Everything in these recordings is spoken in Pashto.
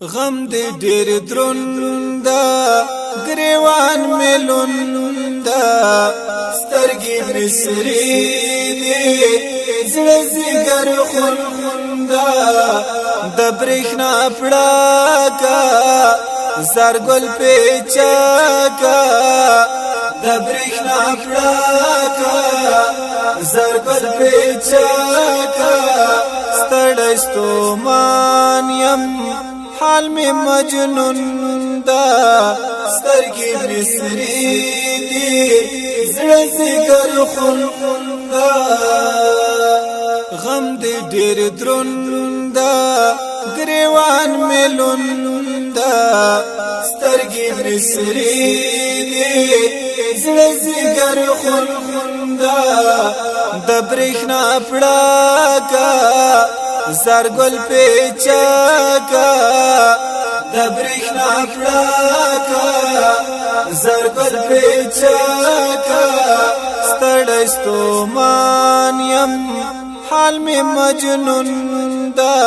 غم دې ډېر دروند ګریوان ملوند سترګې مسری دې زړه زګر خوند د برېښنا پړاکا زرګل پیچاکا د برېښنا پړاکا زرګل پیچاکا ستړی ستومان یم حال میں مجنون دا سترګې مسری دي زړه زګر خوند غم دې ډېر دروند ګریوان ملوند سترګې مسری دي زړه زګر خوند د برېښنا پړاکا زرګل پیچاکا د برېښنا پړاکا زرګل پیچاکا ستړی ستومان یم حال می مجنون دا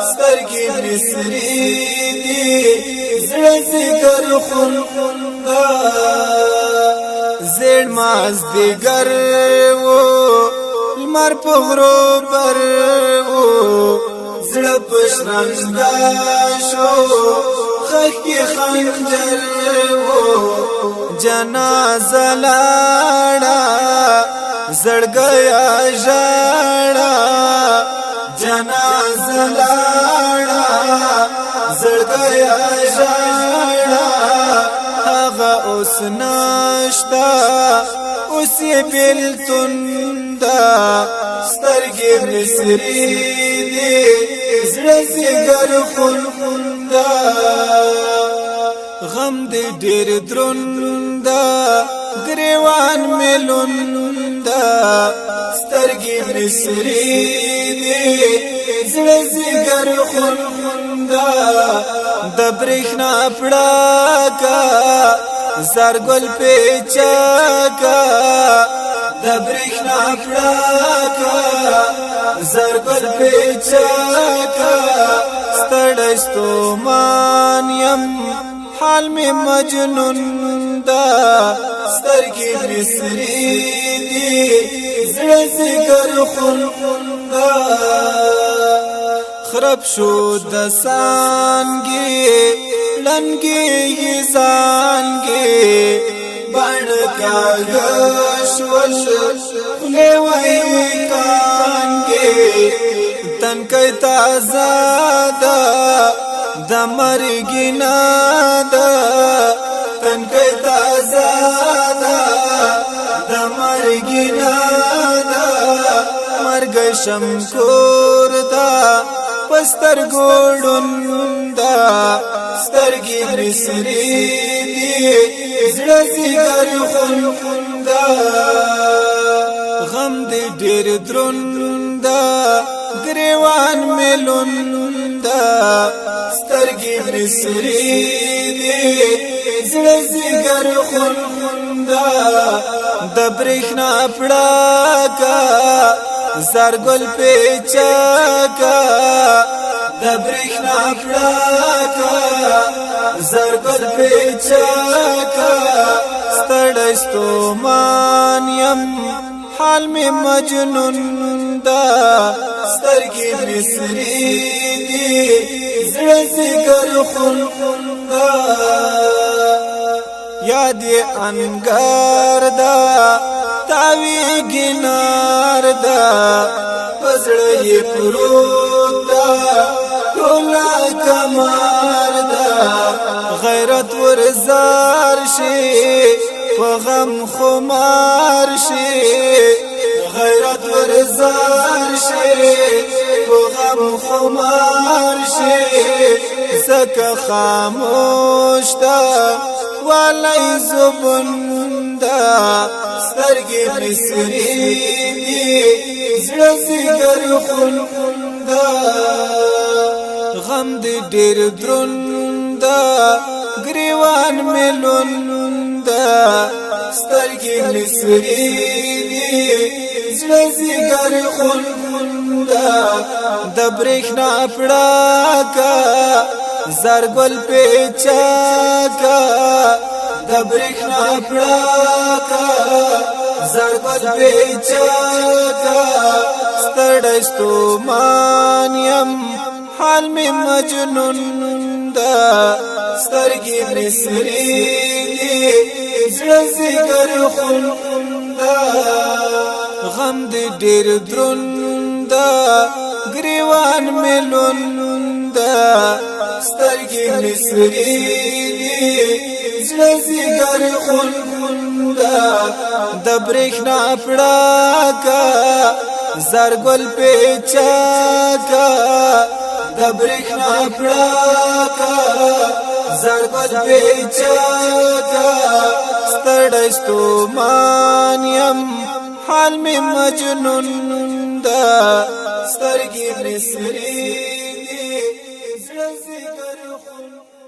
سترګې مسری دي زړه زګر خوند زړ مازدیګر و لمر په غرو بر و زړه پښرنګا شو خکې خنجر و جنازه لاړه زړګیا ژړا جنازه لاړه زړګیا ژړا هغه اوس نشتا اوس یې بیلتون سترګې مسری دي زړه زګر خوند غم دې ډېر دروند ګریوان ملوند سترګې مسری دي زړه زګر خوند د برېښنا پړاکا زرګل پیچاکا د برېښنا پړاکا زرګل پیچاکا ستړی ستومان یم حال می مجنون دا سترګې مسری دي زړه زګر خوند خراب شو د سانګي لنګي زانګي بڼ کاغشول خلوی کانگی تنکی تازه دا د مرگی نادا تنکی تازه دا د مرگی نادا مرگ شمکور دا پستر گوڑن دا سترگی مسری دی زړه زګر خوند غم دې ډېر دروند ګریوان ملوند سترګې مسری دي زړه زګر خوند د برېښنا پړاکا زرګل پیچاکا د برېښنا پړاکا زرګل پیچاکا ستړی ستومان یم حال می مجنون دا سترګې مسری دي زړه زګر خوند یاد انګار دا تاوی ګنار دا پزړه یې پروت دا ټولا کمار دا غیرت ورزار شي په غم خمار شي غیرت ورزار شي په غم خمار شي زکه خاموش دا والای زبندا سترګې مسری دي زړه زګر خوند غم دې ډېر دروند ګریوان ملوند سترګې مسری دي زړه زګر خوند د برېښنا پړاکا زرګل پیچاکا د برېښنا پړاکا زرګل پیچاکا ستړی ستومان یم حال می مجنون دا سترګې مې سرې دي زړه ځيګر خوندا غم دې ډېر دروند دا ګریوان مې لوند دا سترګې مې سرې دي زړه ځيګر خوندا د برېښنا پړاکا زرګل پیچاکا د برېښنا پړاکا زرګل پیچاکا ستړی ستومان یم حال می مجنون دا سترګې مې سرې دي زړه ځيګر خوندا